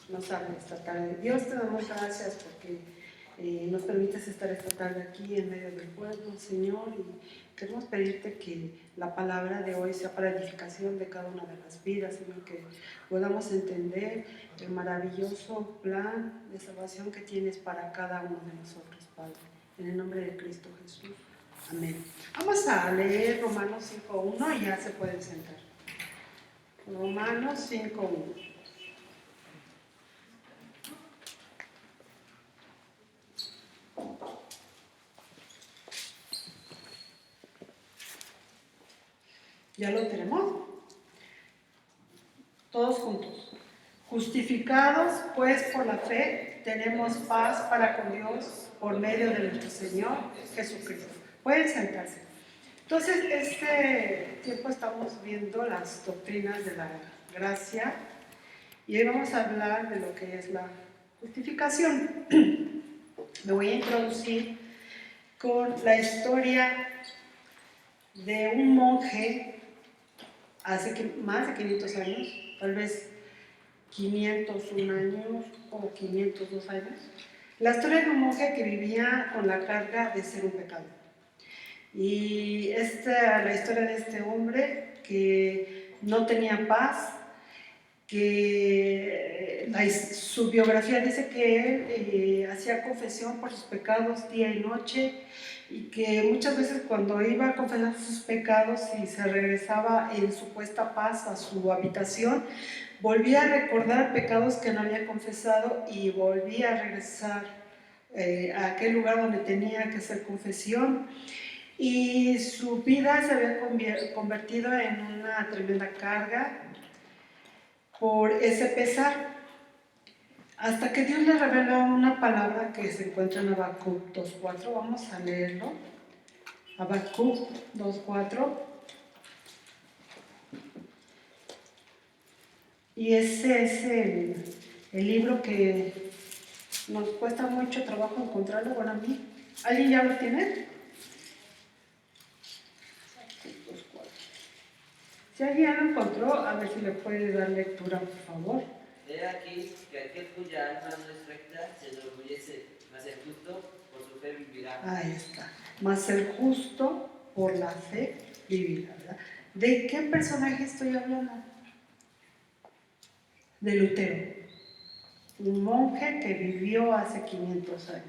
nos hable esta tarde. Dios, te damos gracias porque nos permites estar esta tarde aquí en medio del pueblo, Señor, y queremos pedirte que la palabra de hoy sea para edificación de cada una de las vidas, Señor, que podamos entender el maravilloso plan de salvación que tienes para cada uno de nosotros, Padre. En el nombre de Cristo Jesús. Amén. Vamos a leer Romanos 5.1 y ya se pueden sentar. Romanos 5.1. ¿Ya lo tenemos? Todos juntos. Justificados, pues, por la fe, tenemos paz para con Dios por medio de nuestro Señor Jesucristo. Pueden sentarse. Entonces, este tiempo estamos viendo las doctrinas de la gracia y hoy vamos a hablar de lo que es la justificación. Me voy a introducir con la historia de un monje hace más de 500 años, tal vez 501 años o 502 años, la historia de un monje que vivía con la carga de ser un pecador. Y la historia de este hombre que no tenía paz, que su biografía dice que él hacía confesión por sus pecados día y noche, y que muchas veces cuando iba a confesar sus pecados y se regresaba en supuesta paz a su habitación, volvía a recordar pecados que no había confesado y volvía a regresar a aquel lugar donde tenía que hacer confesión, y su vida se había convertido en una tremenda carga por ese pesar, hasta que Dios le reveló una palabra que se encuentra en Habacuc 2.4. Vamos a leerlo. Habacuc 2.4. Y ese es el libro que nos cuesta mucho trabajo encontrarlo. Bueno, a mí. ¿Alguien ya lo tiene? Si alguien ya lo encontró, a ver si le puede dar lectura, por favor. He aquí que aquel cuya alma no es recta se enorgullece, mas el justo por su fe vivirá. Ahí está. Mas el justo por la fe vivirá, ¿verdad? ¿De qué personaje estoy hablando? De Lutero, un monje que vivió hace 500 años.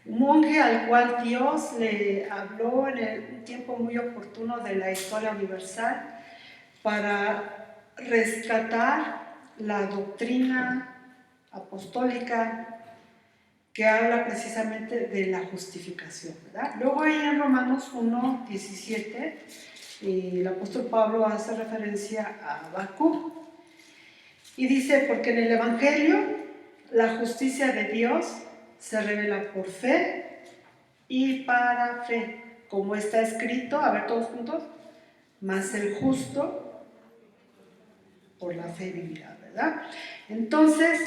Un monje al cual Dios le habló en un tiempo muy oportuno de la historia universal para rescatar la doctrina apostólica que habla precisamente de la justificación, ¿verdad? Luego ahí en Romanos 1.17 el apóstol Pablo hace referencia a Habacuc y dice: porque en el Evangelio la justicia de Dios se revela por fe y para fe, como está escrito, a ver todos juntos, mas el justo por la fe vivirá, ¿verdad? Entonces,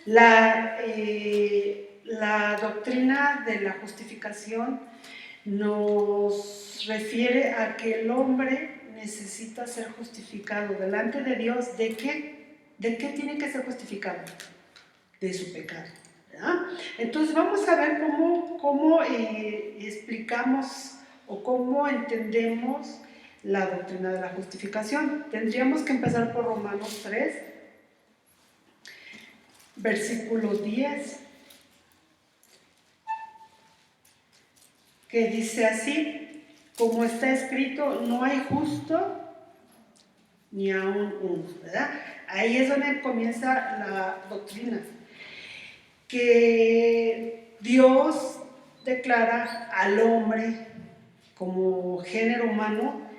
la doctrina de la justificación nos refiere a que el hombre necesita ser justificado delante de Dios. ¿De qué? ¿De qué tiene que ser justificado? De su pecado, ¿verdad? Entonces vamos a ver cómo explicamos o cómo entendemos la doctrina de la justificación. Tendríamos que empezar por Romanos 3, versículo 10, que dice así: como está escrito, no hay justo ni aún uno, ¿verdad? Ahí es donde comienza la doctrina, que Dios declara al hombre como género humano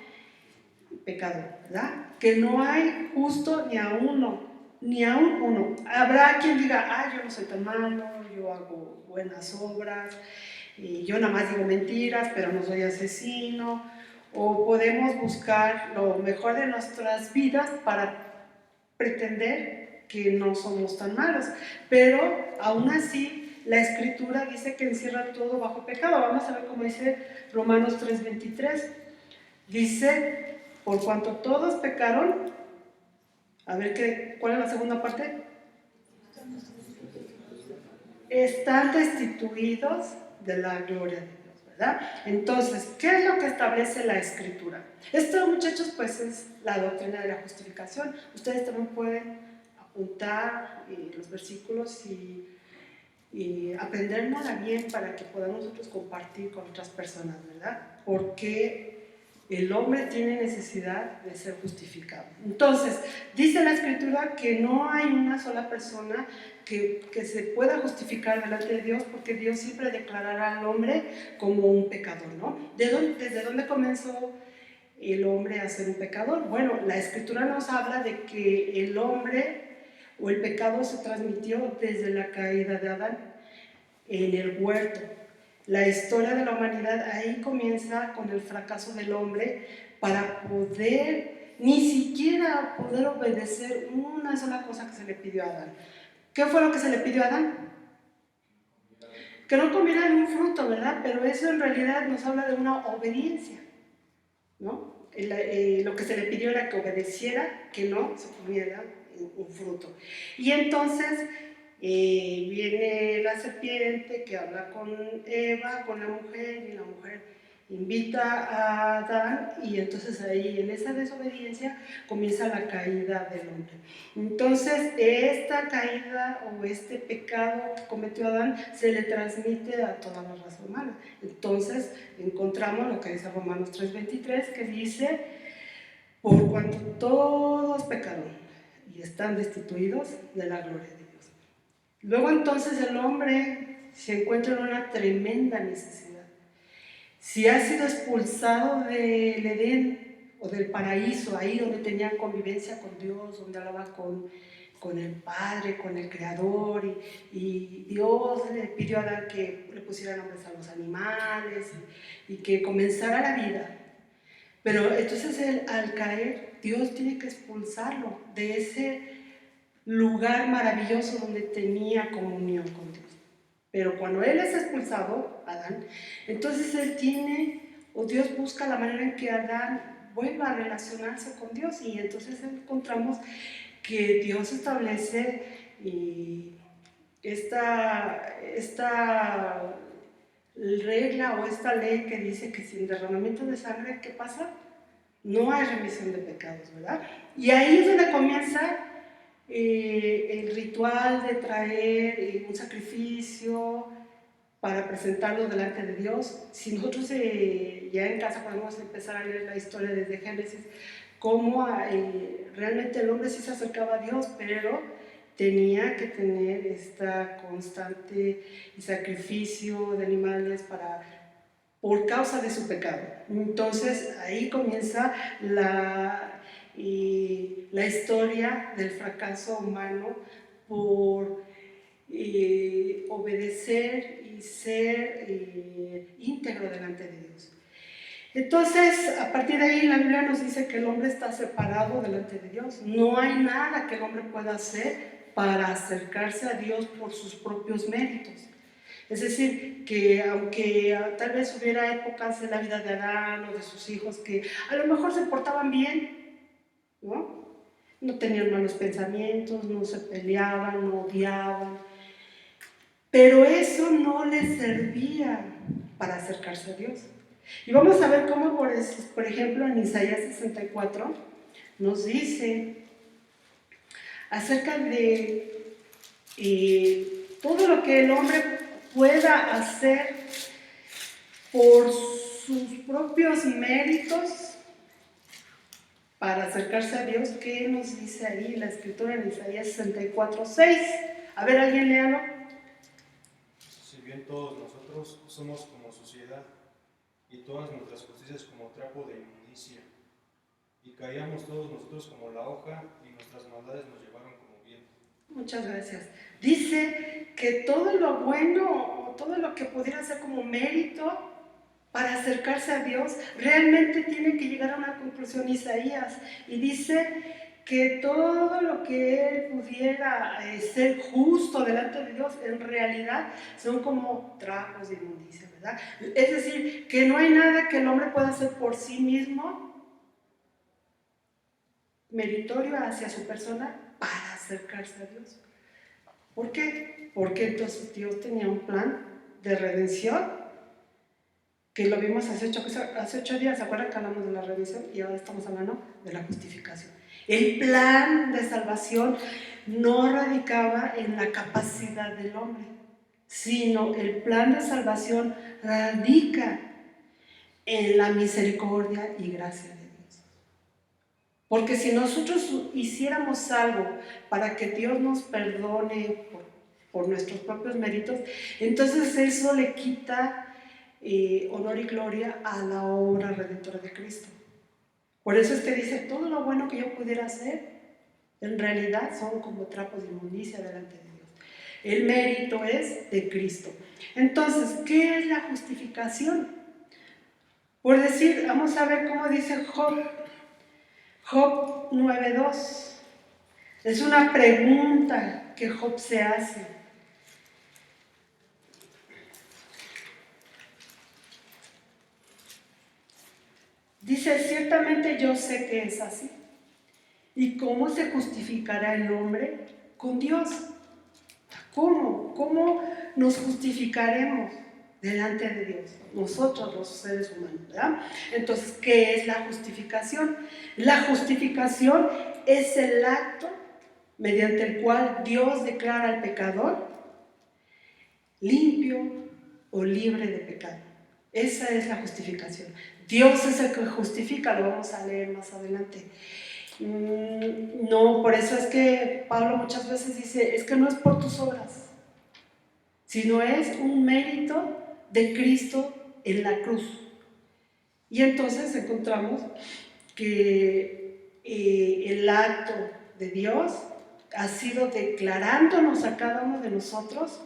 pecador, ¿verdad? Que no hay justo ni a uno, ni a uno. Habrá quien diga: yo no soy tan malo, yo hago buenas obras, y yo nada más digo mentiras, pero no soy asesino. O podemos buscar lo mejor de nuestras vidas para pretender que no somos tan malos, pero aún así la Escritura dice que encierra todo bajo pecado. Vamos a ver cómo dice Romanos 3.23. Dice: por cuanto todos pecaron, a ver, ¿cuál es la segunda parte? están destituidos de la gloria de Dios, ¿verdad? Entonces, ¿qué es lo que establece la Escritura? Esto, muchachos, pues es la doctrina de la justificación. Ustedes también pueden apuntar los versículos y aprendérnosla bien para que podamos nosotros compartir con otras personas, ¿verdad? Porque el hombre tiene necesidad de ser justificado. Entonces, dice la Escritura que no hay una sola persona que se pueda justificar delante de Dios, porque Dios siempre declarará al hombre como un pecador, ¿no? ¿Desde dónde comenzó el hombre a ser un pecador? Bueno, la Escritura nos habla de que el hombre o el pecado se transmitió desde la caída de Adán en el huerto. La historia de la humanidad ahí comienza con el fracaso del hombre para poder, ni siquiera poder obedecer una sola cosa que se le pidió a Adán. ¿Qué fue lo que se le pidió a Adán? Que no comiera ningún fruto, ¿verdad? Pero eso en realidad nos habla de una obediencia, ¿no? Lo que se le pidió era que obedeciera, que no se comiera un fruto. Y entonces viene la serpiente que habla con Eva, con la mujer, y la mujer invita a Adán, y entonces ahí en esa desobediencia comienza la caída del hombre. Entonces esta caída o este pecado que cometió Adán se le transmite a toda la raza humana. Entonces encontramos lo que dice Romanos 3:23, que dice: por cuanto todos pecaron y están destituidos de la gloria de Dios. Luego entonces el hombre se encuentra en una tremenda necesidad. Si ha sido expulsado del Edén o del paraíso, ahí donde tenía convivencia con Dios, donde hablaba con el Padre, con el Creador, y Dios le pidió a Adán que le pusiera nombres a los animales y que comenzara la vida. Pero entonces él, al caer, Dios tiene que expulsarlo de ese lugar maravilloso donde tenía comunión con Dios. Pero cuando él es expulsado, Adán, entonces él tiene, o Dios busca la manera en que Adán vuelva a relacionarse con Dios, y entonces encontramos que Dios establece esta regla o esta ley que dice que sin derramamiento de sangre, ¿qué pasa? No hay remisión de pecados, ¿verdad? Y ahí es donde comienza el ritual de traer un sacrificio para presentarlo delante de Dios. Si nosotros ya en casa podemos empezar a leer la historia desde Génesis, cómo realmente el hombre sí se acercaba a Dios, pero tenía que tener esta constante sacrificio de animales por causa de su pecado. Entonces ahí comienza la historia del fracaso humano por obedecer y ser íntegro delante de Dios. Entonces, a partir de ahí la Biblia nos dice que el hombre está separado delante de Dios. No hay nada que el hombre pueda hacer para acercarse a Dios por sus propios méritos. Es decir, que aunque tal vez hubiera épocas en la vida de Adán o de sus hijos que a lo mejor se portaban bien, ¿no? No tenían malos pensamientos, no se peleaban, no odiaban, pero eso no les servía para acercarse a Dios. Y vamos a ver cómo, por ejemplo, en Isaías 64 nos dice acerca de todo lo que el hombre pueda hacer por sus propios méritos para acercarse a Dios. ¿Qué nos dice ahí la escritura en Isaías 64:6? A ver, alguien léalo. Si bien todos nosotros somos como suciedad, y todas nuestras justicias como trapo de inmundicia, y caíamos todos nosotros como la hoja, y nuestras maldades nos llevaron como viento. Muchas gracias. Dice que todo lo bueno, o todo lo que pudiera ser como mérito para acercarse a Dios, realmente tiene que llegar a una conclusión Isaías, y dice que todo lo que él pudiera ser justo delante de Dios, en realidad son como trapos de inmundicia, ¿verdad? Es decir, que no hay nada que el hombre pueda hacer por sí mismo meritorio hacia su persona para acercarse a Dios. ¿Por qué? Porque entonces Dios tenía un plan de redención, que lo vimos hace 8 días, ¿se acuerdan que hablamos de la redención? Y ahora estamos hablando de la justificación. El plan de salvación no radicaba en la capacidad del hombre, sino el plan de salvación radica en la misericordia y gracia de Dios. Porque si nosotros hiciéramos algo para que Dios nos perdone por nuestros propios méritos, entonces eso le quita honor y gloria a la obra redentora de Cristo. Por eso es que dice, todo lo bueno que yo pudiera hacer, en realidad son como trapos de inmundicia delante de Dios. El mérito es de Cristo. Entonces, ¿qué es la justificación? Por decir, vamos a ver cómo dice Job 9:2. Es una pregunta que Job se hace. Dice, ciertamente yo sé que es así. ¿Y cómo se justificará el hombre con Dios? ¿Cómo? ¿Cómo nos justificaremos delante de Dios? Nosotros, los seres humanos, ¿verdad? Entonces, ¿qué es la justificación? La justificación es el acto mediante el cual Dios declara al pecador limpio o libre de pecado. Esa es la justificación. Dios es el que justifica, lo vamos a leer más adelante. No, por eso es que Pablo muchas veces dice, es que no es por tus obras, sino es un mérito de Cristo en la cruz. Y entonces encontramos que el acto de Dios ha sido declarándonos a cada uno de nosotros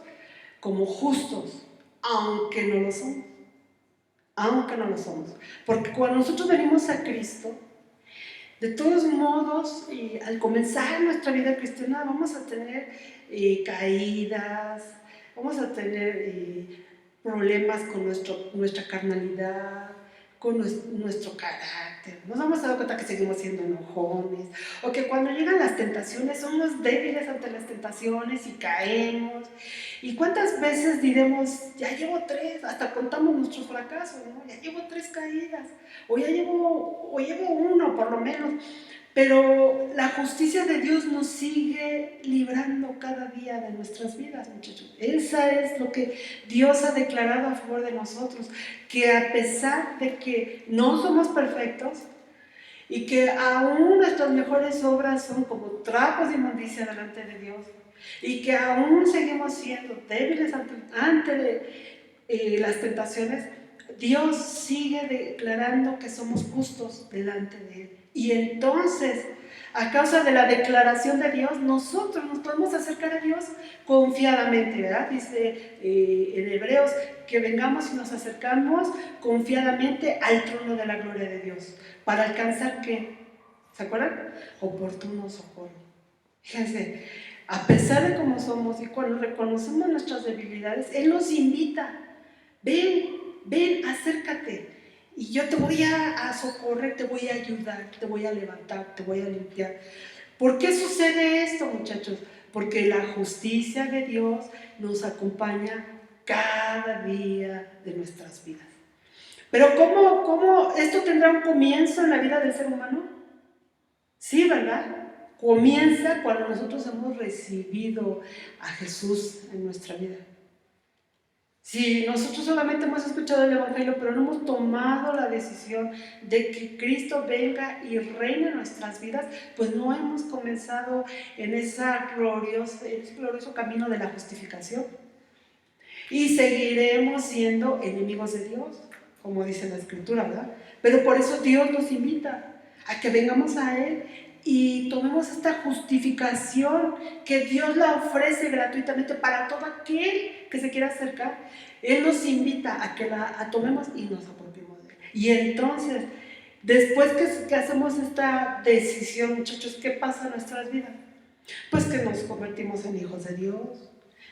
como justos, aunque no lo somos. Aunque no lo somos. Porque cuando nosotros venimos a Cristo, de todos modos, al comenzar nuestra vida cristiana, vamos a tener caídas, vamos a tener problemas con nuestra carnalidad, con nuestro carácter. Nos vamos a dar cuenta que seguimos siendo enojones, o que cuando llegan las tentaciones somos débiles ante las tentaciones y caemos. ¿Y cuántas veces diremos, ya llevo 3, hasta contamos nuestros fracasos, ¿no? Ya llevo 3 caídas, o llevo 1 por lo menos? Pero la justicia de Dios nos sigue librando cada día de nuestras vidas, muchachos. Esa es lo que Dios ha declarado a favor de nosotros, que a pesar de que no somos perfectos y que aún nuestras mejores obras son como trapos de inmundicia delante de Dios, y que aún seguimos siendo débiles ante las tentaciones, Dios sigue declarando que somos justos delante de Él. Y entonces, a causa de la declaración de Dios, nosotros nos podemos acercar a Dios confiadamente, ¿verdad? Dice en Hebreos que vengamos y nos acercamos confiadamente al trono de la gloria de Dios. ¿Para alcanzar qué? ¿Se acuerdan? Oportuno socorro. Fíjense, a pesar de cómo somos y cuando reconocemos nuestras debilidades, Él nos invita. Ven, acércate. Y yo te voy a socorrer, te voy a ayudar, te voy a levantar, te voy a limpiar. ¿Por qué sucede esto, muchachos? Porque la justicia de Dios nos acompaña cada día de nuestras vidas. Pero ¿cómo esto tendrá un comienzo en la vida del ser humano? Sí, ¿verdad? Comienza cuando nosotros hemos recibido a Jesús en nuestra vida. Si nosotros solamente hemos escuchado el Evangelio, pero no hemos tomado la decisión de que Cristo venga y reine en nuestras vidas, pues no hemos comenzado en ese glorioso camino de la justificación. Y seguiremos siendo enemigos de Dios, como dice la Escritura, ¿verdad? Pero por eso Dios nos invita a que vengamos a Él y tomemos esta justificación que Dios la ofrece gratuitamente para todo aquel que se quiera acercar. Él nos invita a que la tomemos y nos apropiemos de Él. Y entonces, después que hacemos esta decisión, muchachos, ¿qué pasa en nuestras vidas? Pues que nos convertimos en hijos de Dios,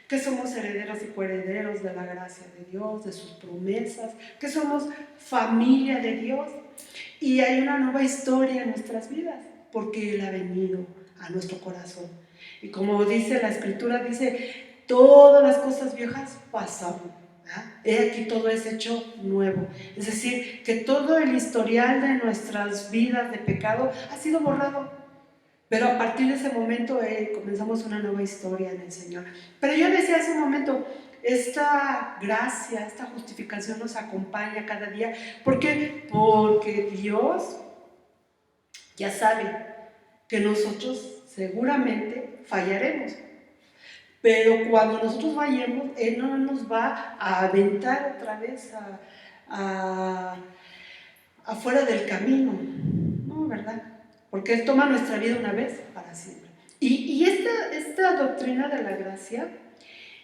que somos herederos y coherederos de la gracia de Dios, de sus promesas, que somos familia de Dios. Y hay una nueva historia en nuestras vidas, porque Él ha venido a nuestro corazón. Y como dice la Escritura, dice, todas las cosas viejas pasaron. He aquí todo es hecho nuevo. Es decir, que todo el historial de nuestras vidas de pecado ha sido borrado. Pero a partir de ese momento comenzamos una nueva historia en el Señor. Pero yo decía hace un momento, esta gracia, esta justificación nos acompaña cada día. ¿Por qué? Porque Dios ya sabe que nosotros seguramente fallaremos. Pero cuando nosotros vayamos, Él no nos va a aventar otra vez afuera del camino. No, ¿verdad? Porque Él toma nuestra vida una vez para siempre. Y esta doctrina de la gracia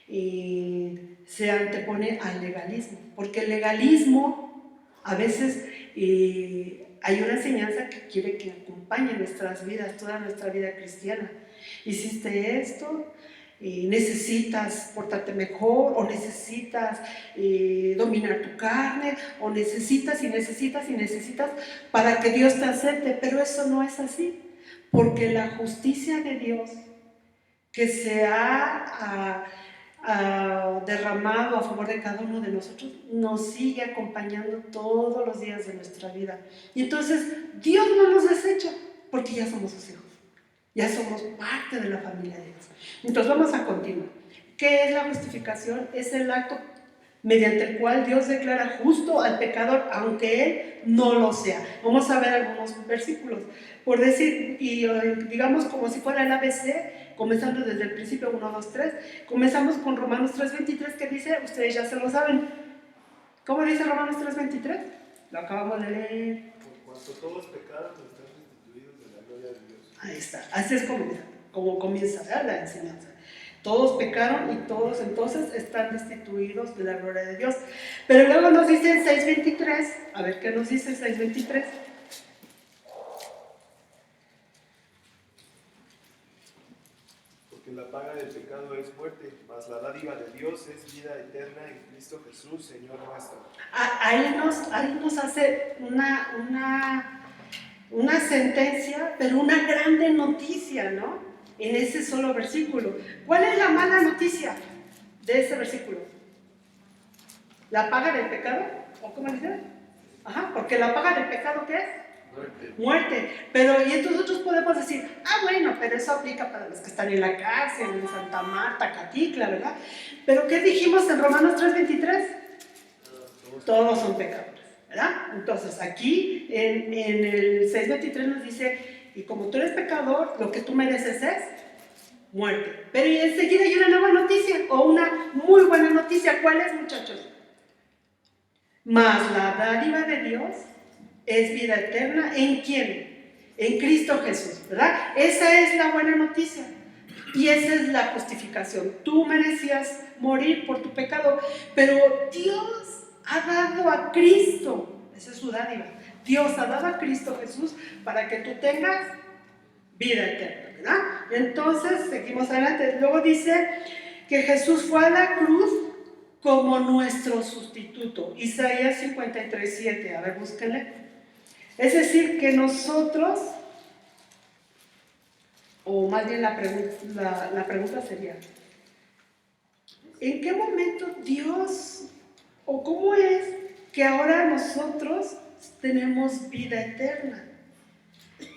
se antepone al legalismo. Porque el legalismo a veces hay una enseñanza que quiere que acompañe nuestras vidas, toda nuestra vida cristiana. Hiciste esto, necesitas portarte mejor, o necesitas dominar tu carne, o necesitas para que Dios te acepte, pero eso no es así, porque la justicia de Dios que se ha derramado a favor de cada uno de nosotros nos sigue acompañando todos los días de nuestra vida. Y entonces Dios no nos desecha, porque ya somos sus hijos. Ya somos parte de la familia de Dios. Entonces vamos a continuar. ¿Qué es la justificación? Es el acto mediante el cual Dios declara justo al pecador, aunque él no lo sea. Vamos a ver algunos versículos. Por decir, y digamos como si fuera el ABC, comenzando desde el principio 1, 2, 3. Comenzamos con Romanos 3:23, que dice, ustedes ya se lo saben. ¿Cómo dice Romanos 3:23? Lo acabamos de leer. Por cuanto todos pecaron, están destituidos de la gloria de Dios. Ahí está, así es como comienza, ¿verdad?, la enseñanza. Todos pecaron y todos entonces están destituidos de la gloria de Dios. Pero luego nos dice en 6:23, a ver qué nos dice en 6:23. Porque la paga del pecado es muerte, mas la dádiva de Dios es vida eterna en Cristo Jesús, Señor nuestro. Ahí nos hace una sentencia, pero una grande noticia, ¿no? En ese solo versículo. ¿Cuál es la mala noticia de ese versículo? ¿La paga del pecado? ¿O cómo dice? Ajá, porque la paga del pecado, ¿qué es? Muerte. Pero y entonces nosotros podemos decir, bueno, pero eso aplica para los que están en la cárcel, en Santa Marta, Catitla, ¿verdad? Pero ¿qué dijimos en Romanos 3:23? Todos son pecadores, ¿verdad? Entonces aquí en el 6:23 nos dice, y como tú eres pecador, lo que tú mereces es muerte. Pero y enseguida hay una nueva noticia, o una muy buena noticia. ¿Cuál es, muchachos? Mas la dádiva de Dios es vida eterna. ¿En quién? En Cristo Jesús, ¿verdad? Esa es la buena noticia. Y esa es la justificación. Tú merecías morir por tu pecado, pero Dios ha dado a Cristo, esa es su dádiva. Dios ha dado a Cristo Jesús para que tú tengas vida eterna, ¿verdad? Entonces, seguimos adelante. Luego dice que Jesús fue a la cruz como nuestro sustituto. Isaías 53:7. A ver, búsquenle. Es decir, que nosotros, o más bien la pregunta sería, ¿en qué momento Dios, o cómo es que ahora nosotros tenemos vida eterna?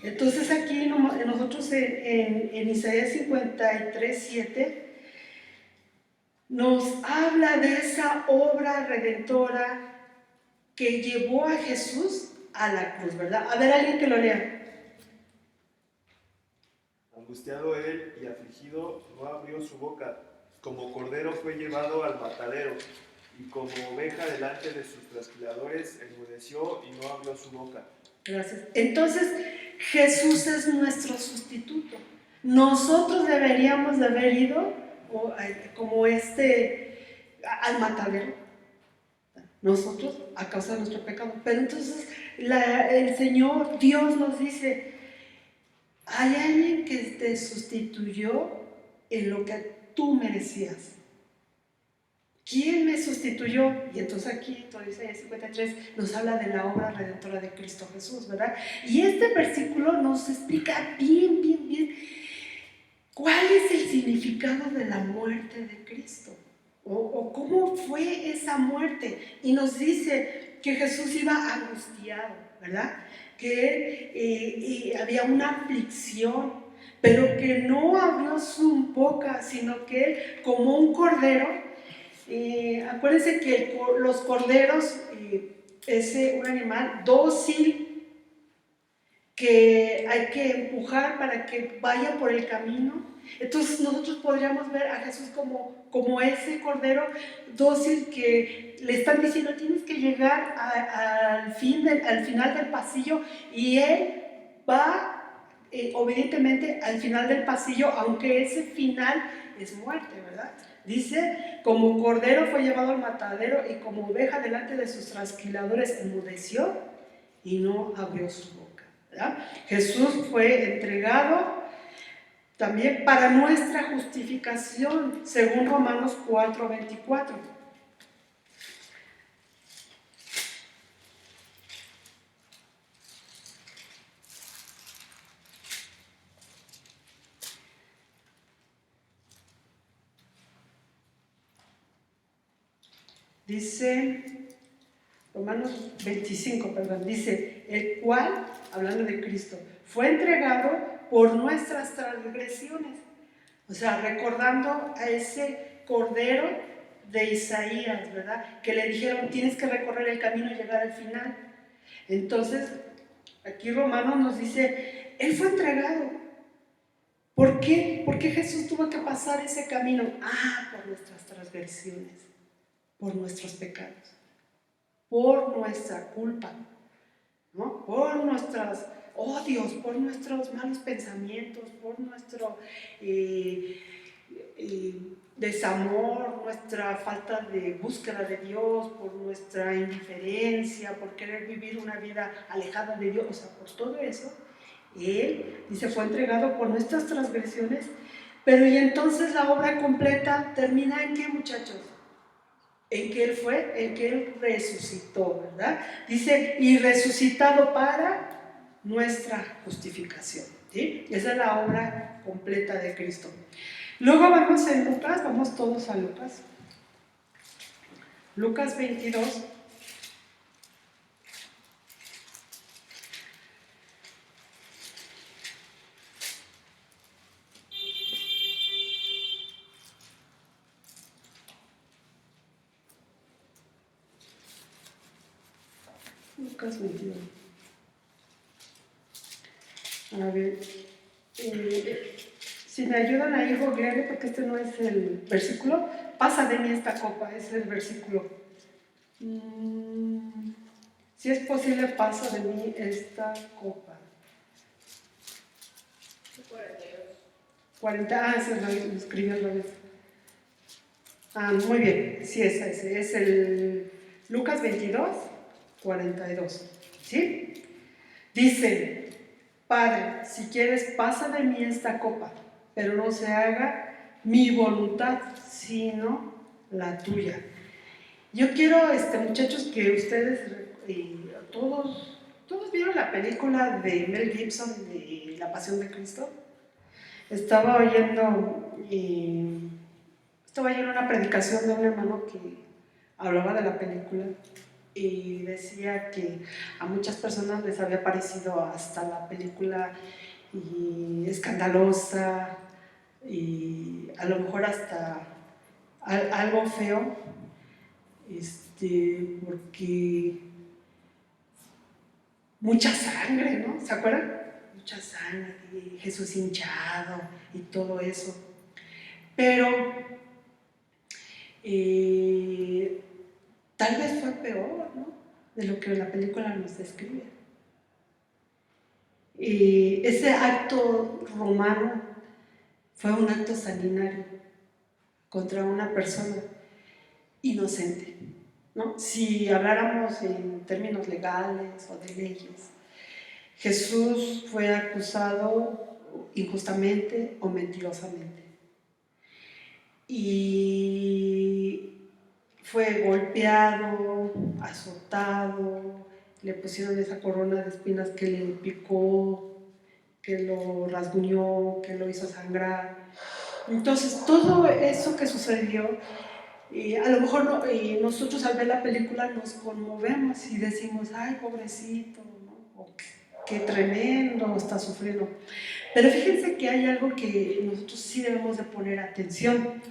Entonces aquí nosotros en Isaías 53:7 nos habla de esa obra redentora que llevó a Jesús a la cruz, ¿verdad? A ver, alguien que lo lea. Angustiado él y afligido, no abrió su boca. Como cordero fue llevado al matadero, y como oveja delante de sus trasquiladores, enmudeció y no abrió su boca. Gracias. Entonces, Jesús es nuestro sustituto. Nosotros deberíamos de haber ido como al matadero. Nosotros, a causa de nuestro pecado. Pero entonces, el Señor, Dios nos dice, hay alguien que te sustituyó en lo que tú merecías. ¿Quién me sustituyó? Y entonces aquí, todo Isaías 53, nos habla de la obra redentora de Cristo Jesús, ¿verdad? Y este versículo nos explica bien ¿Cuál es el significado de la muerte de Cristo? ¿O cómo fue esa muerte? Y nos dice que Jesús iba angustiado, ¿verdad? Que había una aflicción, pero que no abrió su boca, sino que él, como un cordero, acuérdense que los corderos es un animal dócil, que hay que empujar para que vaya por el camino. Entonces nosotros podríamos ver a Jesús como ese cordero dócil que le están diciendo tienes que llegar al final del pasillo, y él va obedientemente al final del pasillo, aunque ese final es muerte, ¿verdad? Dice, como cordero fue llevado al matadero y como oveja delante de sus trasquiladores enmudeció y no abrió su boca, ¿verdad? Jesús fue entregado también para nuestra justificación, según Romanos 4:24. Dice, Romanos 25, perdón, dice, el cual, hablando de Cristo, fue entregado por nuestras transgresiones. O sea, recordando a ese cordero de Isaías, ¿verdad? Que le dijeron, tienes que recorrer el camino y llegar al final. Entonces, aquí Romanos nos dice, Él fue entregado. ¿Por qué? ¿Por qué Jesús tuvo que pasar ese camino? Por nuestras transgresiones, por nuestros pecados, por nuestra culpa, ¿no? Por nuestros odios, por nuestros malos pensamientos, por nuestro desamor, nuestra falta de búsqueda de Dios, por nuestra indiferencia, por querer vivir una vida alejada de Dios. O sea, por todo eso, Él, dice, fue entregado por nuestras transgresiones. Pero y entonces la obra completa termina ¿en qué, muchachos? En que Él resucitó, ¿verdad? Dice, y resucitado para nuestra justificación, ¿sí? Esa es la obra completa de Cristo. Luego vamos en Lucas, vamos todos a Lucas. Lucas 22. Lucas 22. A ver, si me ayudan ahí, googlearle, porque este no es el versículo. Pasa de mí esta copa, es el versículo. Si es posible, pasa de mí esta copa. 40, se lo escribió otra vez. Muy bien, sí, es el Lucas 22, 42. ¿Sí? Dice, Padre, si quieres, pasa de mí esta copa, pero no se haga mi voluntad, sino la tuya. Yo quiero, muchachos, que ustedes, todos vieron la película de Mel Gibson de La Pasión de Cristo. Estaba oyendo una predicación de un hermano que hablaba de la película y decía que a muchas personas les había parecido hasta la película escandalosa y a lo mejor hasta algo feo, porque mucha sangre, ¿no? ¿Se acuerdan? Mucha sangre, Jesús hinchado y todo eso. Pero tal vez fue peor, ¿no? De lo que la película nos describe. Ese acto romano fue un acto sanguinario contra una persona inocente, ¿no? Si habláramos en términos legales o de leyes, Jesús fue acusado injustamente o mentirosamente. Y fue golpeado, azotado, le pusieron esa corona de espinas que le picó, que lo rasguñó, que lo hizo sangrar. Entonces, todo eso que sucedió, a lo mejor nosotros al ver la película nos conmovemos y decimos, ay, pobrecito, ¿no? O qué tremendo está sufriendo. Pero fíjense que hay algo que nosotros sí debemos de poner atención.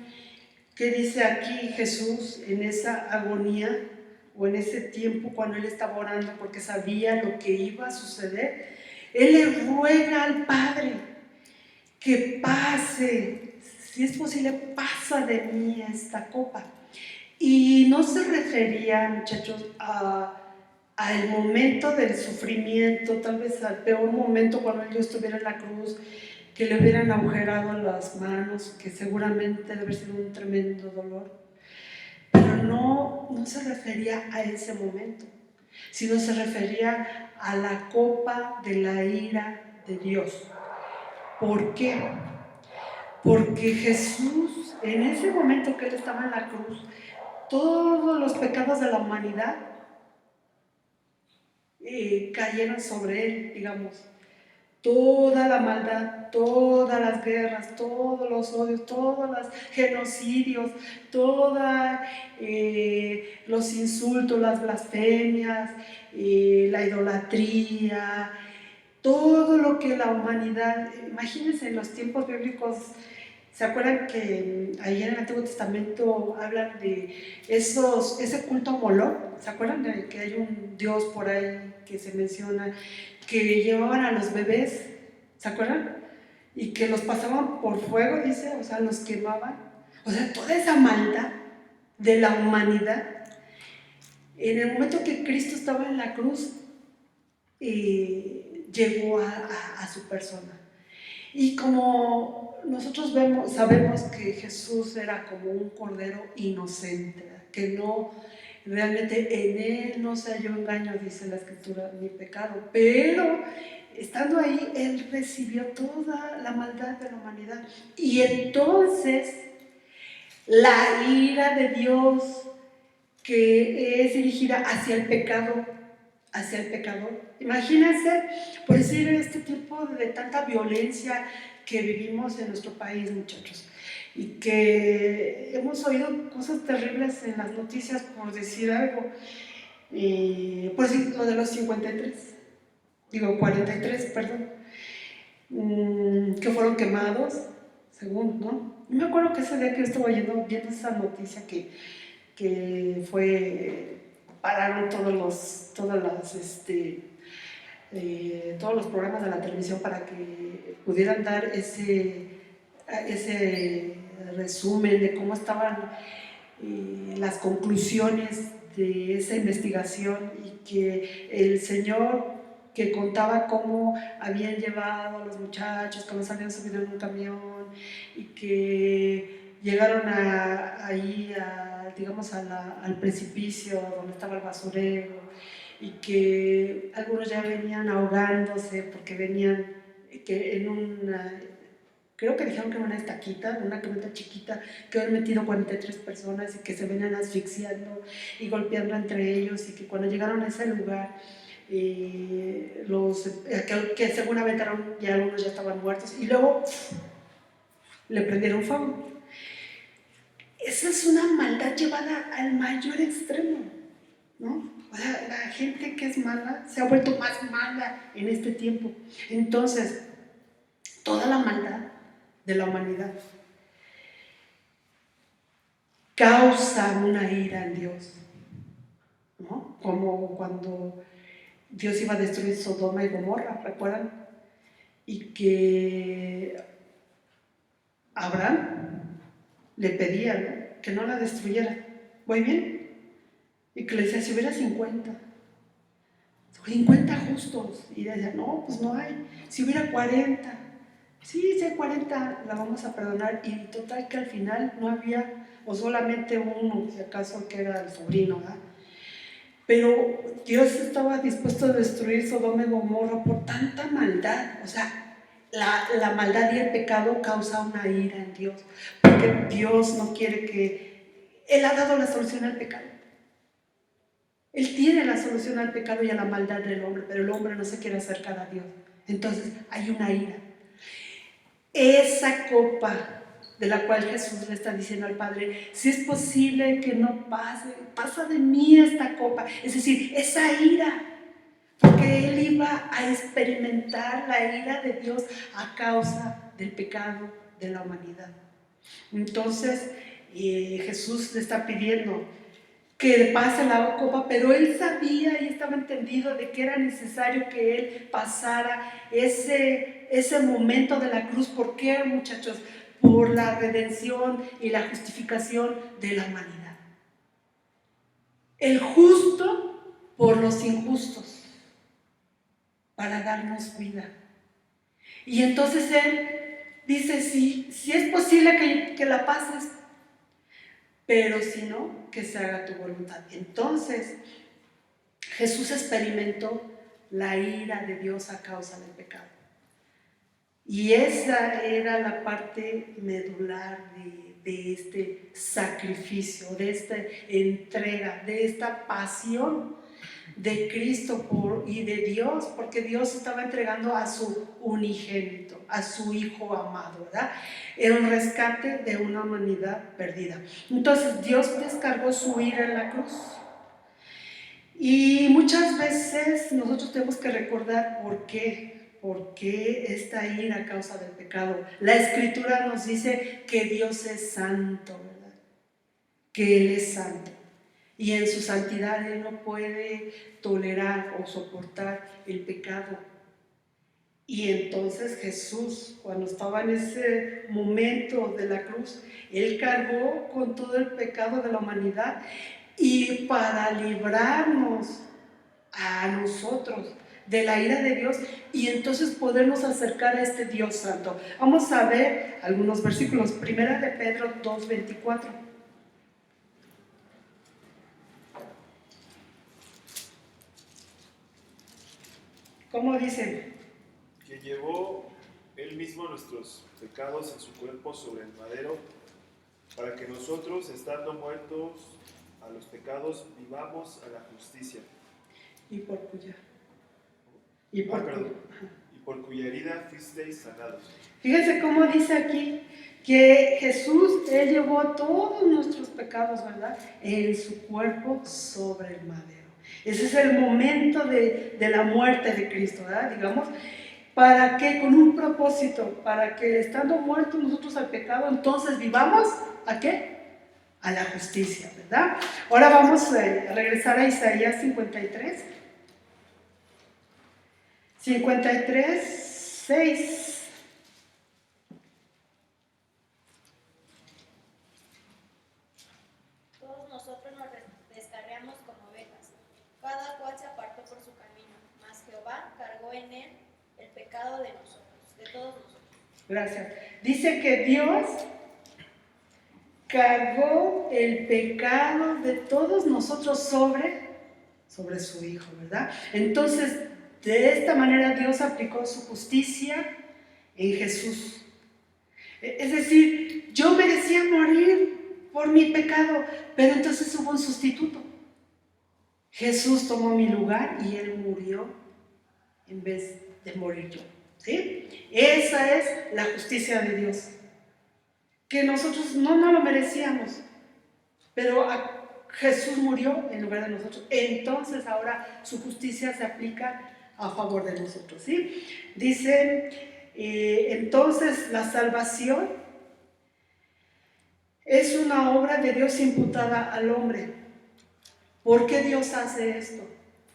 ¿Qué dice aquí Jesús en esa agonía o en ese tiempo cuando Él estaba orando porque sabía lo que iba a suceder? Él le ruega al Padre que pase, si es posible, pasa de mí esta copa. Y no se refería, muchachos, al momento del sufrimiento, tal vez al peor momento cuando Él estuviera en la cruz, que le hubieran agujerado las manos, que seguramente debe haber sido un tremendo dolor. Pero no se refería a ese momento, sino se refería a la copa de la ira de Dios. ¿Por qué? Porque Jesús, en ese momento que Él estaba en la cruz, todos los pecados de la humanidad cayeron sobre Él, digamos. Toda la maldad, todas las guerras, todos los odios, todos los genocidios, todos los insultos, las blasfemias, la idolatría, todo lo que la humanidad, imagínense en los tiempos bíblicos, ¿se acuerdan que ahí en el Antiguo Testamento hablan de ese culto a Moloch? ¿Se acuerdan de que hay un dios por ahí que se menciona, que llevaban a los bebés, ¿se acuerdan? Y que los pasaban por fuego, dice, o sea, los quemaban. O sea, toda esa maldad de la humanidad, en el momento que Cristo estaba en la cruz, llegó a su persona. Y como nosotros sabemos que Jesús era como un cordero inocente, que no, realmente en Él no se halló engaño, dice la Escritura, ni pecado, pero estando ahí, Él recibió toda la maldad de la humanidad. Y entonces, la ira de Dios, que es dirigida hacia el pecado, hacia el pecador. Imagínense, por decir, este tipo de tanta violencia que vivimos en nuestro país, muchachos, y que hemos oído cosas terribles en las noticias, por decir algo, por decir lo de los 43, perdón, que fueron quemados, según, ¿no? Y me acuerdo que ese día que yo estaba viendo esa noticia que fue, pararon todos los programas de la televisión para que pudieran dar ese resumen de cómo estaban las conclusiones de esa investigación, y que el señor que contaba cómo habían llevado a los muchachos, cómo se habían subido en un camión y que llegaron digamos, al precipicio donde estaba el basurero, y que algunos ya venían ahogándose porque venían creo que dijeron que era una estaquita, una camioneta chiquita, que habían metido 43 personas y que se venían asfixiando y golpeando entre ellos, y que cuando llegaron a ese lugar, que seguramente ya algunos ya estaban muertos, y luego le prendieron fuego. Esa es una maldad llevada al mayor extremo, ¿no? O sea, la gente que es mala se ha vuelto más mala en este tiempo. Entonces, toda la maldad de la humanidad causa una ira en Dios, ¿no? Como cuando Dios iba a destruir Sodoma y Gomorra, ¿recuerdan? Y que Abraham le pedía, ¿no?, que no la destruyera. ¿Voy bien? Y que le decía, si hubiera 50 justos. Y decía, no, pues no hay. Si hubiera 40, sí, si hay 40, la vamos a perdonar. Y total que al final no había, o solamente uno, si acaso, que era el sobrino, ¿verdad? Pero Dios estaba dispuesto a destruir Sodoma y Gomorra por tanta maldad. O sea, la maldad y el pecado causa una ira en Dios, porque Dios no quiere Él ha dado la solución al pecado. Él tiene la solución al pecado y a la maldad del hombre, pero el hombre no se quiere acercar a Dios. Entonces hay una ira. Esa copa de la cual Jesús le está diciendo al Padre, si es posible que no pasa de mí esta copa, es decir, esa ira, porque él iba a experimentar la ira de Dios a causa del pecado de la humanidad. Entonces Jesús le está pidiendo que pase la copa, pero él sabía y estaba entendido de que era necesario que él pasara ese momento de la cruz. ¿Por qué, muchachos? Por la redención y la justificación de la humanidad. El justo por los injustos, para darnos vida. Y entonces él dice, sí, si es posible que la pases, pero si no, que se haga tu voluntad. Entonces, Jesús experimentó la ira de Dios a causa del pecado. Y esa era la parte medular de este sacrificio, de esta entrega, de esta pasión de Cristo y de Dios, porque Dios estaba entregando a su unigénito, a su Hijo amado, ¿verdad? Era un rescate de una humanidad perdida. Entonces Dios descargó su ira en la cruz. Y muchas veces nosotros tenemos que recordar por qué esta ira a causa del pecado. La Escritura nos dice que Dios es santo, ¿verdad? Que Él es santo. Y en su santidad Él no puede tolerar o soportar el pecado. Y entonces Jesús, cuando estaba en ese momento de la cruz, Él cargó con todo el pecado de la humanidad, y para librarnos a nosotros de la ira de Dios, y entonces podernos acercar a este Dios santo. Vamos a ver algunos versículos. Primera de Pedro 2:24. ¿Cómo dice? Que llevó él mismo nuestros pecados en su cuerpo sobre el madero, para que nosotros, estando muertos a los pecados, vivamos a la justicia. Y por cuya herida fuisteis sanados. Fíjense cómo dice aquí que Jesús, Él llevó todos nuestros pecados, ¿verdad?, en su cuerpo sobre el madero. Ese es el momento de la muerte de Cristo, ¿verdad? Digamos, ¿para qué? Con un propósito, para que estando muertos nosotros al pecado, entonces vivamos, ¿a qué? A la justicia, ¿verdad? Ahora vamos a regresar a Isaías 53. 53:6. Todos nosotros nos descarriamos como ovejas, cada cual se apartó por su camino, mas Jehová cargó en él el pecado de nosotros, de todos nosotros. Gracias. Dice que Dios cargó el pecado de todos nosotros sobre su Hijo, ¿verdad? Entonces, de esta manera Dios aplicó su justicia en Jesús. Es decir, yo merecía morir por mi pecado, pero entonces hubo un sustituto. Jesús tomó mi lugar y Él murió en vez de morir yo. ¿Sí? Esa es la justicia de Dios, que nosotros no lo merecíamos, pero Jesús murió en lugar de nosotros. Entonces ahora su justicia se aplica a favor de nosotros, ¿sí? Dice, entonces la salvación es una obra de Dios imputada al hombre. ¿Por qué Dios hace esto?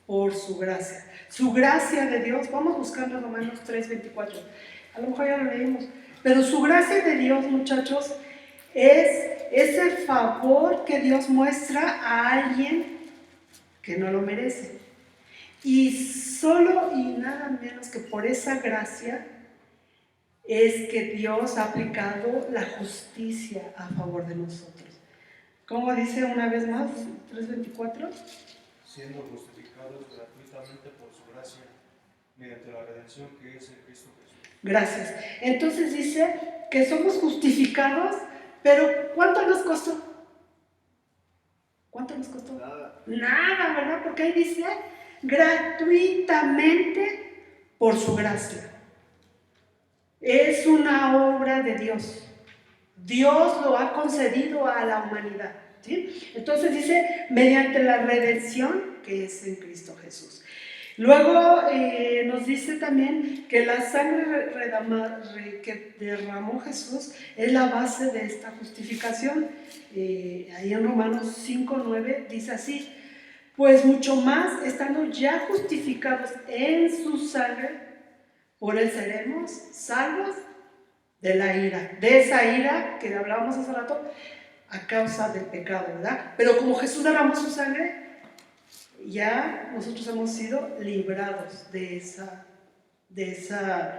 Por su gracia. Su gracia de Dios, vamos buscando Romanos 3:24, a lo mejor ya lo leímos, pero su gracia de Dios, muchachos, es ese favor que Dios muestra a alguien que no lo merece. Y solo y nada menos que por esa gracia es que Dios ha aplicado la justicia a favor de nosotros. ¿Cómo dice una vez más? 3:24. Siendo justificados gratuitamente por su gracia, mediante la redención que es en Cristo Jesús. Gracias. Entonces dice que somos justificados, pero ¿cuánto nos costó? ¿Cuánto nos costó? Nada, ¿verdad? Porque ahí dice gratuitamente por su gracia. Es una obra de Dios, Dios lo ha concedido a la humanidad, ¿sí? Entonces dice, mediante la redención que es en Cristo Jesús. Luego nos dice también que la sangre que derramó Jesús es la base de esta justificación. Ahí en Romanos 5:9 dice así: pues mucho más, estando ya justificados en su sangre, por él seremos salvos de la ira, de esa ira que hablábamos hace rato, a causa del pecado, ¿verdad? Pero como Jesús derramó su sangre, ya nosotros hemos sido librados de esa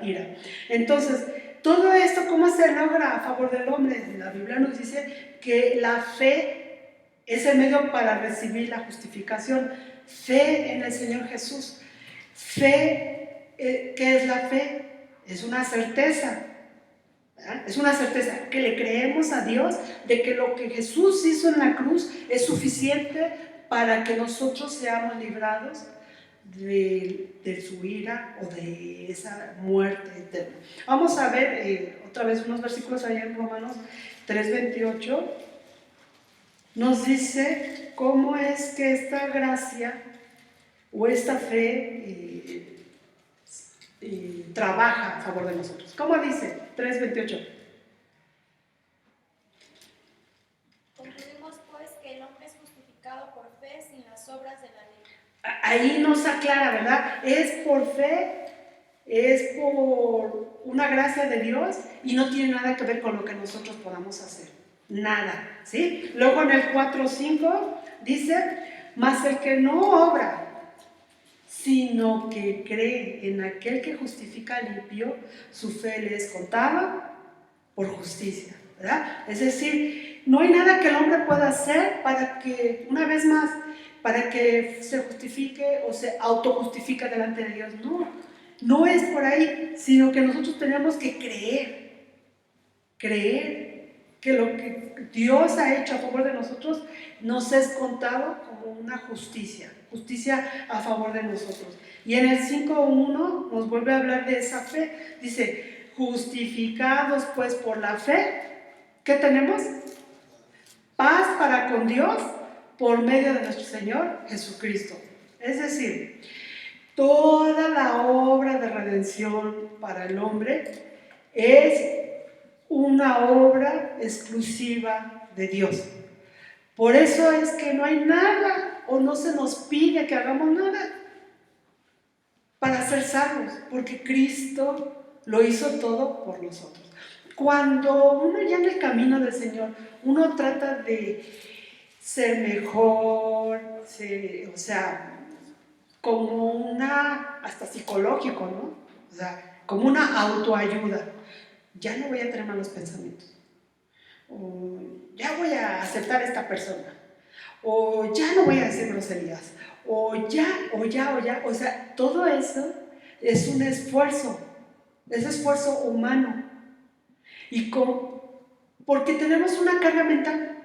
ira. Entonces, todo esto, ¿cómo se logra a favor del hombre? La Biblia nos dice que la fe es el medio para recibir la justificación. Fe en el Señor Jesús. Fe, ¿qué es la fe? Es una certeza. ¿verdad? Es una certeza que le creemos a Dios de que lo que Jesús hizo en la cruz es suficiente para que nosotros seamos librados de su ira o de esa muerte eterna. Vamos a ver otra vez unos versículos allá en Romanos 3:28. Nos dice cómo es que esta gracia o esta fe trabaja a favor de nosotros. ¿Cómo dice? 3:28. Concluimos pues que el hombre es justificado por fe sin las obras de la ley. Ahí nos aclara, ¿verdad? Es por fe, es por una gracia de Dios y no tiene nada que ver con lo que nosotros podamos hacer. Nada, ¿sí? Luego en el 4:5 dice: mas el que no obra, sino que cree en aquel que justifica al impío, su fe le es contada por justicia, ¿verdad? Es decir, no hay nada que el hombre pueda hacer para que, una vez más, para que se justifique o se autojustifique delante de Dios. No, no es por ahí, sino que nosotros tenemos que creer que lo que Dios ha hecho a favor de nosotros nos es contado como una justicia a favor de nosotros. Y en el 5:1 nos vuelve a hablar de esa fe. Dice: justificados pues por la fe, ¿qué tenemos? Paz para con Dios por medio de nuestro Señor Jesucristo. Es decir, toda la obra de redención para el hombre es una obra exclusiva de Dios. Por eso es que no hay nada o no se nos pide que hagamos nada para ser salvos, porque Cristo lo hizo todo por nosotros. Cuando uno ya en el camino del Señor, uno trata de ser mejor, o sea, como una, hasta psicológico, ¿no? O sea, como una autoayuda. Ya no voy a tener malos pensamientos, o ya voy a aceptar a esta persona, o ya no voy a decir groserías, o sea, todo eso es un esfuerzo, es esfuerzo humano, y porque tenemos una carga mental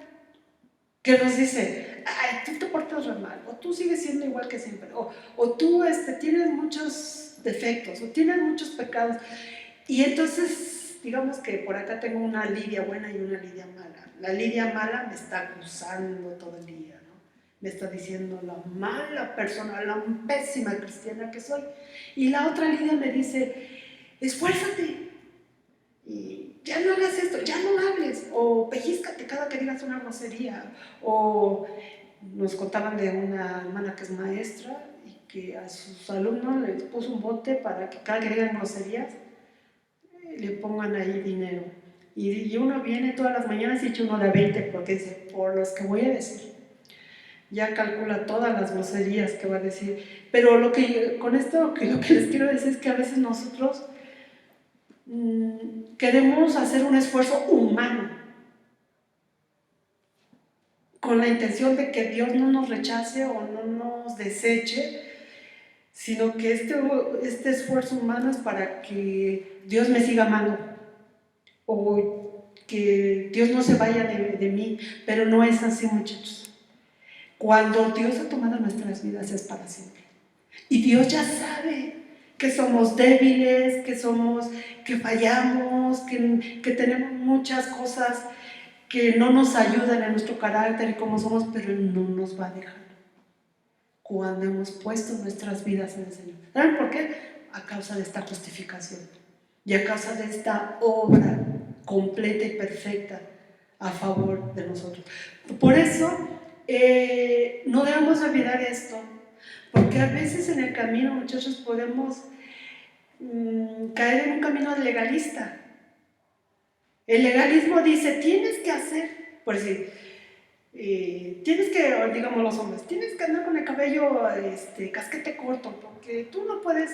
que nos dice: ay, tú te portas re mal, o tú sigues siendo igual que siempre, o tú tienes muchos defectos, o tienes muchos pecados, y entonces digamos que por acá tengo una Lidia buena y una Lidia mala. La Lidia mala me está acusando todo el día, ¿no? Me está diciendo la mala persona, la pésima cristiana que soy. Y la otra Lidia me dice: esfuérzate, y ya no hagas esto, ya no hables, o pellízcate cada que digas una grosería. O nos contaban de una hermana que es maestra y que a sus alumnos les puso un bote para que cada que digan groserías le pongan ahí dinero. Y uno viene todas las mañanas y echa uno de 20 porque dice: por los que voy a decir. Ya calcula todas las groserías que va a decir. Pero con esto lo que les quiero decir es que a veces nosotros queremos hacer un esfuerzo humano con la intención de que Dios no nos rechace o no nos deseche, sino que este esfuerzo humano es para que Dios me siga amando o que Dios no se vaya de mí. Pero no es así, muchachos. Cuando Dios ha tomado nuestras vidas es para siempre, y Dios ya sabe que somos débiles, que fallamos, que tenemos muchas cosas que no nos ayudan en nuestro carácter y cómo somos, pero Él no nos va a dejar cuando hemos puesto nuestras vidas en el Señor. ¿Saben por qué? A causa de esta justificación y a causa de esta obra completa y perfecta a favor de nosotros. Por eso no debemos olvidar esto, porque a veces en el camino, muchachos, podemos caer en un camino legalista. El legalismo dice, tienes que hacer, por decir, tienes que, digamos los hombres, tienes que andar con el cabello casquete corto, porque tú no puedes,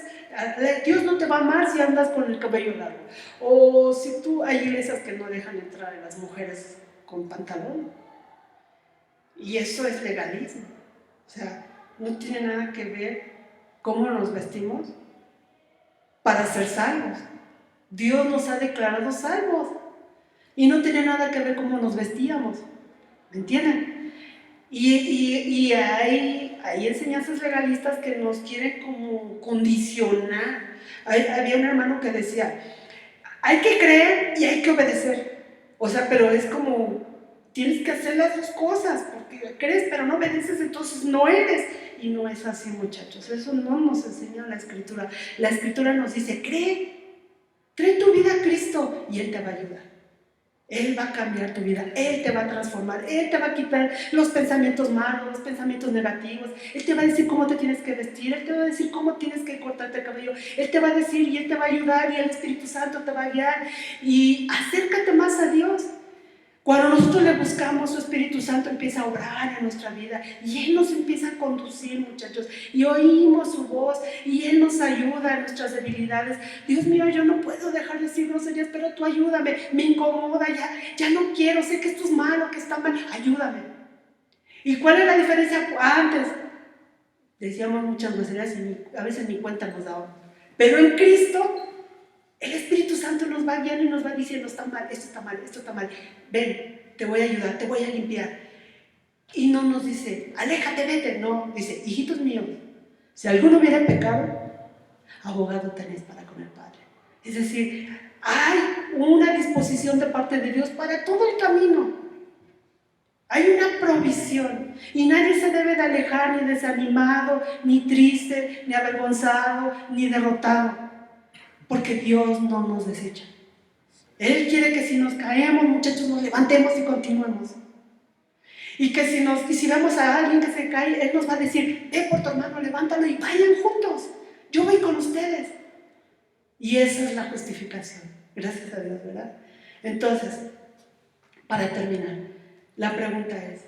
Dios no te va a amar si andas con el cabello largo. O si tú, hay iglesias que no dejan entrar a las mujeres con pantalón. Y eso es legalismo. O sea, no tiene nada que ver cómo nos vestimos para ser salvos. Dios nos ha declarado salvos. Y no tiene nada que ver cómo nos vestíamos. ¿Me entienden? Y hay enseñanzas legalistas que nos quieren como condicionar. Había un hermano que decía, hay que creer y hay que obedecer. O sea, pero es como, tienes que hacer las dos cosas, porque crees pero no obedeces, entonces no eres. Y no es así, muchachos, eso no nos enseña la Escritura. La Escritura nos dice, trae tu vida a Cristo y Él te va a ayudar. Él va a cambiar tu vida, Él te va a transformar, Él te va a quitar los pensamientos malos, los pensamientos negativos, Él te va a decir cómo te tienes que vestir, Él te va a decir cómo tienes que cortarte el cabello, Él te va a decir y Él te va a ayudar y el Espíritu Santo te va a guiar. Y acércate más a Dios. Cuando nosotros le buscamos, su Espíritu Santo empieza a obrar en nuestra vida y Él nos empieza a conducir, muchachos, y oímos su voz y Él nos ayuda en nuestras debilidades. Dios mío, yo no puedo dejar de decir groserías, pero tú ayúdame, me incomoda, ya no quiero, sé que esto es malo, que está mal, ayúdame. ¿Y cuál es la diferencia? Antes decíamos muchas groserías y a veces ni cuenta nos daban, pero en Cristo el Espíritu Santo nos va guiando y nos va diciendo, está mal, esto está mal, esto está mal. Ven, te voy a ayudar, te voy a limpiar. Y no nos dice, aléjate, vete. No, dice, hijitos míos, si alguno hubiera pecado, abogado tenés para con el Padre. Es decir, hay una disposición de parte de Dios para todo el camino. Hay una provisión y nadie se debe de alejar ni desanimado, ni triste, ni avergonzado, ni derrotado. Porque Dios no nos desecha. Él quiere que si nos caemos, muchachos, nos levantemos y continuemos. Y que si vemos a alguien que se cae, Él nos va a decir, por tu hermano, levántalo y vayan juntos. Yo voy con ustedes. Y esa es la justificación. Gracias a Dios, ¿verdad? Entonces, para terminar, la pregunta es,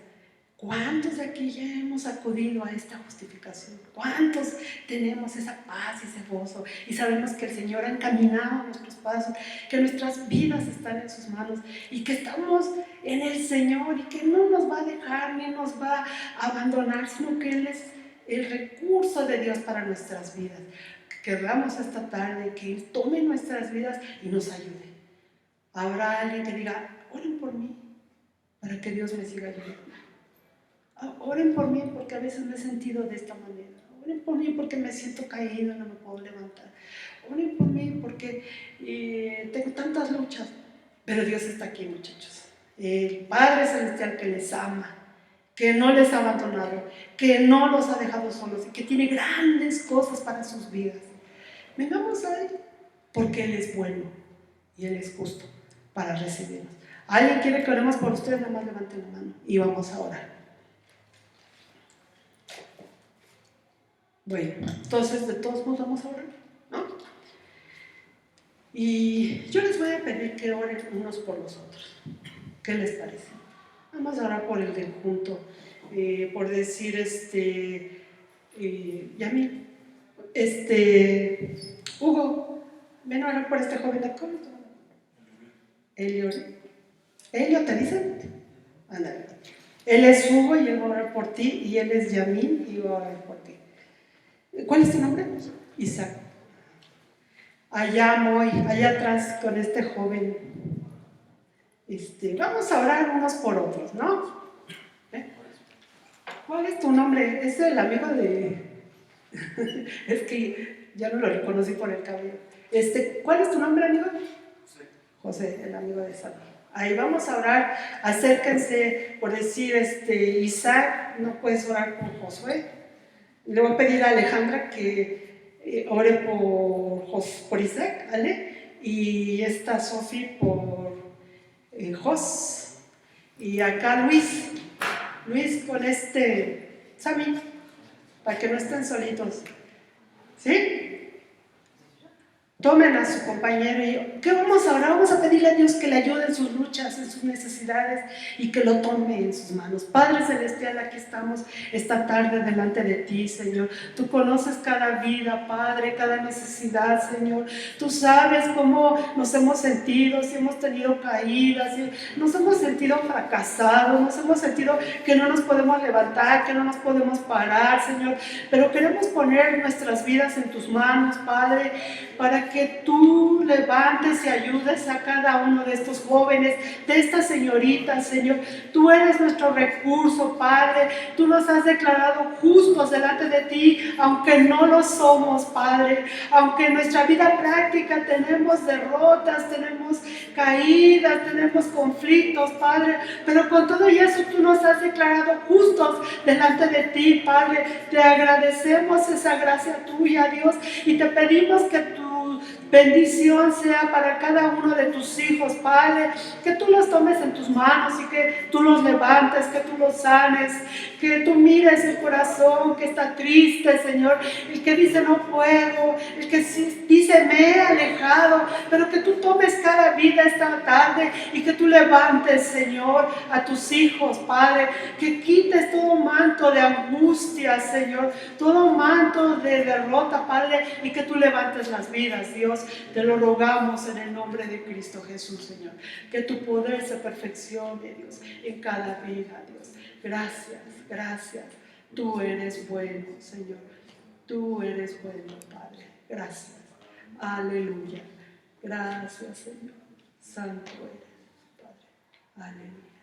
¿cuántos de aquí ya hemos acudido a esta justificación? ¿Cuántos tenemos esa paz y ese gozo? Y sabemos que el Señor ha encaminado nuestros pasos, que nuestras vidas están en sus manos y que estamos en el Señor y que no nos va a dejar ni nos va a abandonar, sino que Él es el recurso de Dios para nuestras vidas. Que queramos esta tarde que Él tome nuestras vidas y nos ayude. Habrá alguien que diga, oren por mí, para que Dios me siga ayudando. Oren por mí porque a veces me he sentido de esta manera. Oren por mí porque me siento caído y no me puedo levantar. Oren por mí porque tengo tantas luchas. Pero Dios está aquí, muchachos. El Padre Celestial que les ama, que no les ha abandonado, que no los ha dejado solos y que tiene grandes cosas para sus vidas. Vengamos a Él porque Él es bueno y Él es justo para recibirnos. ¿Alguien quiere que oremos por ustedes? Nada más levanten la mano y vamos a orar. Bueno, entonces de todos modos vamos a orar, ¿no? Y yo les voy a pedir que oren unos por los otros. ¿Qué les parece? Vamos a orar por el del junto, por decir, Yamil, Hugo, ven a orar por este joven de acá. Elio, ¿te dicen? Ándale. Él es Hugo y él va a orar por ti, y él es Yamil y va a orar por ti. ¿Cuál es tu nombre? Isaac. Allá Moy, allá atrás con este joven. Vamos a orar unos por otros, ¿no? ¿Cuál es tu nombre? Es el amigo de... es que Ya no lo reconocí por el cabello. ¿Cuál es tu nombre, amigo? José, el amigo de Salvador. Ahí vamos a orar. Acérquense, por decir, Isaac, no puedes orar por Josué. Le voy a pedir a Alejandra que ore por Isaac, ¿vale? Y esta Sofi por Jos. Y acá Luis con Sammy, para que no estén solitos. ¿Sí? Tomen a su compañero y ¿qué vamos a orar? Vamos a pedirle a Dios que le ayude en sus luchas, en sus necesidades y que lo tome en sus manos. Padre Celestial, aquí estamos esta tarde delante de ti, Señor. Tú conoces cada vida, Padre, cada necesidad, Señor. Tú sabes cómo nos hemos sentido, si hemos tenido caídas, si nos hemos sentido fracasados, nos hemos sentido que no nos podemos levantar, que no nos podemos parar, Señor. Pero queremos poner nuestras vidas en tus manos, Padre, para que tú levantes y ayudes a cada uno de estos jóvenes, de estas señoritas, Señor. Tú eres nuestro recurso, Padre. Tú nos has declarado justos delante de ti, aunque no lo somos, Padre. Aunque en nuestra vida práctica tenemos derrotas, tenemos caídas, tenemos conflictos, Padre. Pero con todo eso tú nos has declarado justos delante de ti, Padre. Te agradecemos esa gracia tuya, Dios, y te pedimos que tu bendición sea para cada uno de tus hijos, Padre, que tú los tomes en tus manos y que tú los levantes, que tú los sanes, que tú mires el corazón que está triste, Señor, el que dice no puedo, el que dice me he alejado, pero que tú tomes cada vida esta tarde y que tú levantes, Señor, a tus hijos, Padre, que quites todo manto de angustia, Señor, todo manto de derrota, Padre, y que tú levantes las vidas, Dios. Te lo rogamos en el nombre de Cristo Jesús, Señor. Que tu poder se perfeccione, Dios, en cada vida, Dios. Gracias, gracias. Tú eres bueno, Señor. Tú eres bueno, Padre. Gracias. Aleluya. Gracias, Señor. Santo eres, Padre. Aleluya.